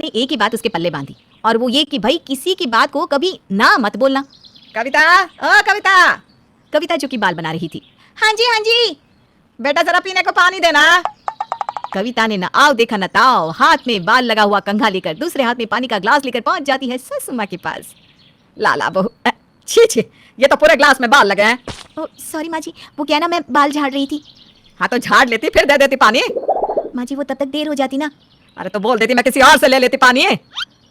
ने एक ही बात उसके पल्ले बांधी, और वो ये कि भाई किसी की बात को कभी ना मत बोलना। कविता, ओ कविता। कविता जो कि बाल बना रही थी। हाँ जी, बेटा जरा पीने को पानी देना। कविता ने न आओ देखा न ताओ, हाथ में बाल लगा हुआ कंघा लेकर दूसरे हाथ में पानी का ग्लास लेकर पहुंच जाती है सासू माँ के पास। लाला बहू, छी छी, ये तो पूरे ग्लास में बाल लगे हैं। ओ सॉरी माँ जी, वो क्या ना मैं बाल झाड़ रही थी। हाँ तो झाड़ लेती फिर दे देती पानी। माँ जी वो तब तक देर हो जाती ना। अरे तो बोल देती मैं किसी और से ले लेती पानी।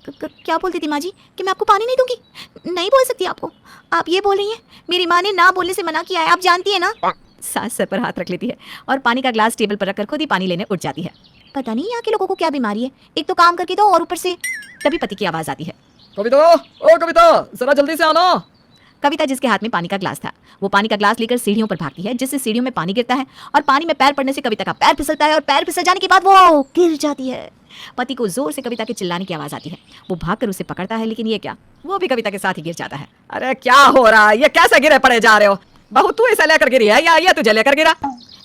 क्या बोलती थी माँ जी कि मैं आपको पानी नहीं दूंगी? नहीं बोल सकती आपको। आप ये बोल रही हैं मेरी माँ ने ना बोलने से मना किया है, आप जानती है ना। सास सर पर हाथ रख लेती है और पानी का ग्लास टेबल पर रखकर खुद ही पानी लेने उठ जाती है। पता नहीं यहाँ के लोगों को क्या बीमारी है, एक तो काम करके दो और ऊपर से। तभी पति की आवाज आती है, कविता, ओ कविता, जरा जल्दी से आना। कविता जिसके हाथ में पानी का ग्लास था, वो पानी का ग्लास लेकर सीढ़ियों पर भागती है, जिससे सीढ़ियों में पानी गिरता है और पानी में पैर पड़ने से कविता का पैर फिसलता है और पैर फिसल जाने के बाद वो गिर जाती है। पति को जोर से कविता के चिल्लाने की आवाज आती है। वो भागकर उसे पकड़ता है, लेकिन ये क्या, वो भी कविता के साथ ही गिर जाता है। अरे क्या हो रहा है, ये कैसे गिरे पड़े जा रहे हो? बहू तू इसे लेकर गिरी है या ये तुझे लेकर गिरा?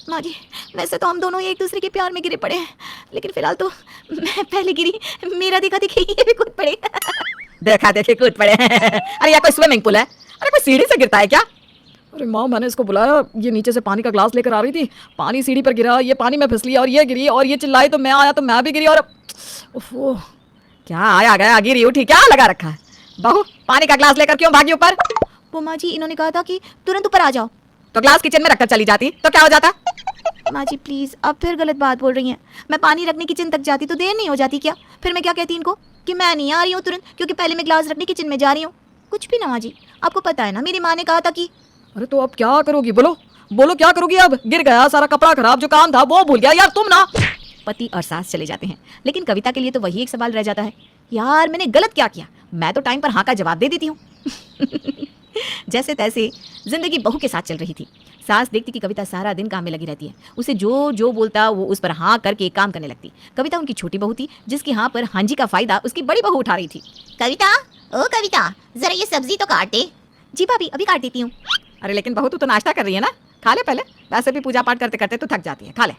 माँ जी वैसे तो हम दोनों एक दूसरे के प्यार में गिरे पड़े हैं, लेकिन फिलहाल तो मैं पहले गिरी, मेरा देखा देखी ये भी कूद पड़े। देखा देखी कूद पड़े। अरे ये कोई स्विमिंग पूल है? अरे कोई सीढ़ी से गिरता है क्या? अरे माँ, मैंने इसको बुलाया, ये नीचे से पानी का ग्लास लेकर आ रही थी, पानी सीढ़ी पर गिरा, ये पानी में फिसली और ये गिरी और ये चिल्लाई तो मैं आया तो मैं भी गिरी और ओह क्या आया गया, गिरी उठी, क्या लगा रखा है? बहू पानी का ग्लास लेकर क्यों भागी ऊपर? वो माँ जी इन्होंने कहा था कि तुरंत ऊपर आ जाओ। तो ग्लास किचन में रखकर चली जाती तो क्या हो जाता? माँ जी प्लीज, अब फिर गलत बात बोल रही हैं। मैं पानी रखने किचन तक जाती तो देर नहीं हो जाती क्या? फिर मैं क्या कहती इनको कि मैं नहीं आ रही हूँ तुरंत, क्योंकि पहले मैं ग्लास रखने किचन में जा रही हूँ। कुछ भी ना माँ जी, आपको पता है ना मेरी माँ ने कहा था कि। अरे तो अब क्या करोगी? बोलो बोलो क्या करोगी? अब गिर गया, सारा कपड़ा खराब, जो काम था वो भूल गया यार तुम ना। पति और सास चले जाते हैं, लेकिन कविता के लिए तो वही एक सवाल रह जाता है, यार मैंने गलत क्या किया? मैं तो टाइम पर हाँ का जवाब दे देती हूँ। जैसे तैसे जिंदगी बहू के साथ चल रही थी। सास देखती कि कविता सारा दिन काम में लगी रहती है, उसे जो जो बोलता वो उस पर हाँ करके काम करने लगती। कविता उनकी छोटी बहू थी, जिसकी हाँ पर हाँ जी का फायदा उसकी बड़ी बहू उठा रही थी। कविता, ओ कविता, जरा ये सब्जी तो काट दे। जी भाभी अभी काट देती हूँ। अरे लेकिन बहू तू तो नाश्ता कर रही है ना, खा ले पहले, वैसे भी पूजा पाठ करते करते तो थक जाती है, खा ले।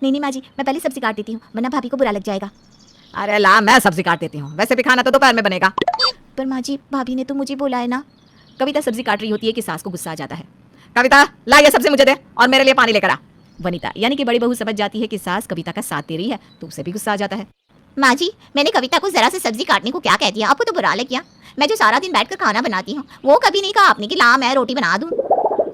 नहीं माँ जी, मैं पहले सब्जी काट देती हूँ, वरना भाभी को बुरा लग जाएगा। अरे ला, मैं सब्जी काट देती हूँ, वैसे भी खाना तो दोपहर में बनेगा। पर माँ जी भाभी ने तो मुझे बोला है ना। कविता सब्जी काट रही होती है कि सास को गुस्सा आ जाता है। कविता ला ये सब्जी मुझे दे और मेरे लिए पानी लेकर आ। वनिता यानी कि बड़ी बहू समझ जाती है कि सास कविता का साथ दे रही है, तो उसे भी गुस्सा आ जाता है। माँ जी, मैंने कविता को जरा से सब्जी काटने को क्या कह दिया? आपको तो बुरा लग गया। मैं जो सारा दिन बैठकर खाना बनाती हूँ, वो कभी नहीं कहा आपने कि ला मैं रोटी बना दूँ।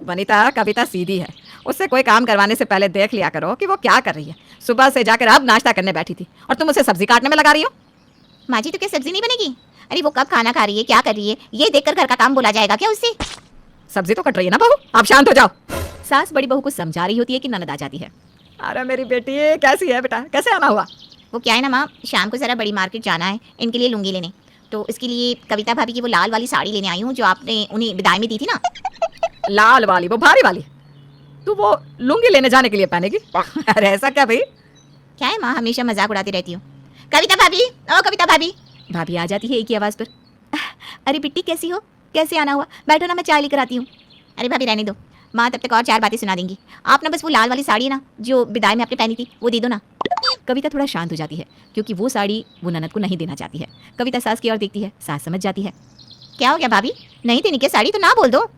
वनिता, कविता सीधी है, उससे कोई काम करवाने से पहले देख लिया करो कि वो क्या कर रही है। सुबह से जाकर अब नाश्ता करने बैठी थी और तुम उसे सब्जी काटने में लगा रही हो। माँ जी तो क्या सब्जी नहीं बनेगी? अरे वो कब खाना खा रही है, क्या कर रही है, ये देखकर घर का काम बोला जाएगा क्या उससे? सब्जी तो कट रही है ना बहू, आप शांत हो जाओ। सास बड़ी बहू को समझा रही होती है कि ननद आ जाती है। अरे मेरी बेटी कैसी है बेटा, कैसे आना हुआ? वो क्या है ना माँ, शाम को जरा बड़ी मार्केट जाना है इनके लिए लुंगी लेने, तो इसके लिए कविता भाभी की वो लाल वाली साड़ी लेने आई हूँ जो आपने उन्हें विदाई में दी थी ना। लाल वाली, वो भारी वाली? तू वो लुंगी लेने जाने के लिए पहनेगी? अरे ऐसा क्या भाई? क्या है माँ, हमेशा मजाक उड़ाती रहती हूँ। कविता भाभी, ओ कविता भाभी। भाभी आ जाती है एक ही आवाज पर। अरे बिट्टी कैसी हो, कैसे आना हुआ? बैठो ना, मैं चाय लेकर आती हूँ। अरे भाभी रहने दो, माँ तब तक और 4 बातें सुना देंगी। आप ना बस वो लाल वाली साड़ी है ना जो विदाई में आपने पहनी थी, वो दे दो ना। कविता थोड़ा शांत हो जाती है, क्योंकि वो साड़ी वो ननद को नहीं देना चाहती है। कविता सास की ओर देखती है, सास समझ जाती है। क्या हो गया भाभी, नहीं देनी क्या साड़ी? तो ना बोल दो।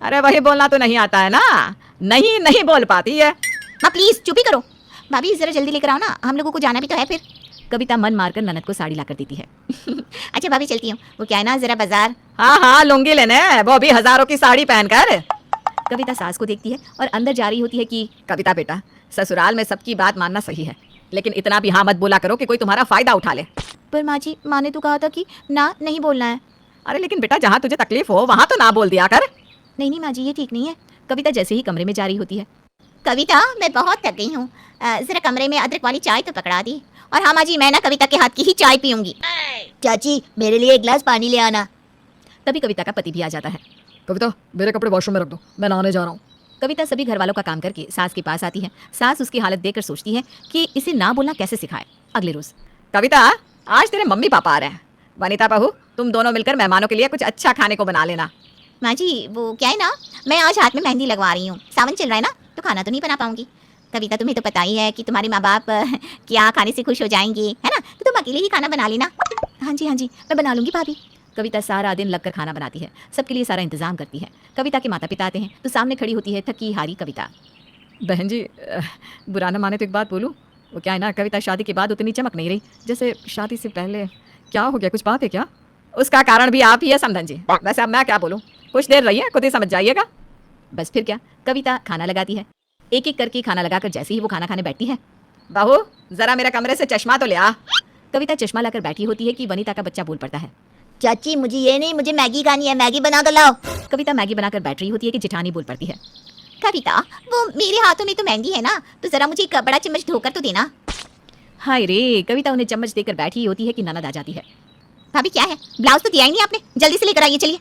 अरे वही बोलना तो नहीं आता है ना, नहीं नहीं बोल पाती है। माँ प्लीज चुप ही करो। भाभी जरा जल्दी लेकर आओ ना, हम लोगों को जाना भी तो है फिर। कविता मन मारकर ननद को साड़ी लाकर देती है। अच्छा भाभी चलती हूँ, वो क्या है ना जरा बाजार। हाँ हाँ लुंगी लेने, वो भी हजारों की साड़ी पहनकर। कविता सास को देखती है और अंदर जा रही होती है कि कविता बेटा, ससुराल में सबकी बात मानना सही है, लेकिन इतना भी हाँ मत बोला करो कि कोई तुम्हारा फायदा उठा ले। पर माँ जी, माँ ने तो कहा था कि ना नहीं बोलना है। अरे लेकिन बेटा, जहाँ तुझे तकलीफ हो वहाँ तो ना बोल दिया कर। नहीं माँ जी, ये ठीक नहीं है। कविता जैसे ही कमरे में जा रही होती है। कविता मैं बहुत थक गई हूँ, जरा कमरे में अदरक वाली चाय तो पकड़ा दी। और हाँ माँ जी, मैं ना कविता के हाथ की ही चाय पीऊंगी। चाची मेरे लिए 1 गिलास पानी ले आना। तभी कविता का पति भी आ जाता है। कविता मेरे कपड़े वॉशरूम में रख दो, मैं नहाने जा रहा हूँ। कविता सभी घर वालों का काम करके सास के पास आती है। सास उसकी हालत देखकर सोचती है कि इसे ना बोलना कैसे सिखाए। अगले रोज, कविता आज तेरे मम्मी पापा आ रहे हैं, वनिता बहू तुम दोनों मिलकर मेहमानों के लिए कुछ अच्छा खाने को बना लेना। माँ जी वो क्या है ना, मैं आज हाथ में मेहंदी लगवा रही हूँ, सावन चल रहा है ना, तो खाना तो नहीं बना पाऊंगी। कविता, तुम्हें तो पता ही है कि तुम्हारे माँ बाप क्या खाने से खुश हो जाएंगे, है ना? तो तुम अकेले ही खाना बना लेना। हाँ जी मैं बना लूंगी भाभी। कविता सारा दिन लगकर खाना बनाती है, सबके लिए सारा इंतजाम करती है। कविता के माता पिता आते हैं तो सामने खड़ी होती है थकी हारी कविता। बहन जी, बुरा ना माने तो एक बात बोलूं। वो क्या है ना, कविता शादी के बाद उतनी चमक नहीं रही जैसे शादी से पहले। क्या हो गया, कुछ बात है क्या? उसका कारण भी आप ही है समधन जी। वैसे अब मैं क्या बोलूं, कुछ देर रहिए, खुद ही समझ जाइएगा। बस फिर क्या, कविता खाना लगाती है। एक एक करके खाना लगाकर जैसे ही वो खाना खाने बैठती है, बहू जरा मेरे कमरे से चश्मा तो ले आ। कविता चश्मा लाकर बैठी होती है कि वनिता का बच्चा बोल पड़ता है। चाची मुझे ये नहीं, मुझे मैगी खानी है, मैगी बना कर लाओ। कविता मैगी बनाकर बैठ रही होती है कि जेठानी बोल पड़ती है। कविता, वो मेरे हाथों में तो मेहंदी है ना, तो जरा मुझे एक बड़ा चम्मच धोकर तो देना। हाय रे, कविता उन्हें चम्मच देकर बैठी होती है कि ननद आ जाती है। भाभी क्या है, ब्लाउज तो दिया ही नहीं आपने, जल्दी से लेकर आइए, चलिए।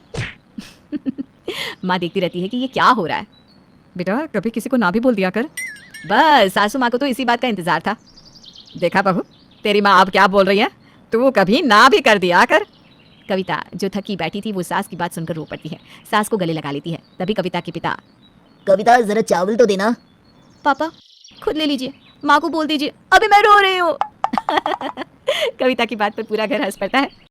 माँ देखती रहती है कि ये क्या हो रहा है। बेटा कभी किसी को ना भी बोल दिया कर। बस सासू माँ को तो इसी बात का इंतजार था। देखा बहू, तेरी माँ अब क्या बोल रही है, तू कभी ना भी कर दिया कर। कविता जो थकी बैठी थी वो सास की बात सुनकर रो पड़ती है, सास को गले लगा लेती है। तभी कविता के पिता, कविता जरा चावल तो देना। पापा खुद ले लीजिए, माँ को बोल दीजिए अभी मैं रो रही हूँ। कविता की बात पर पूरा घर हंस पड़ता है।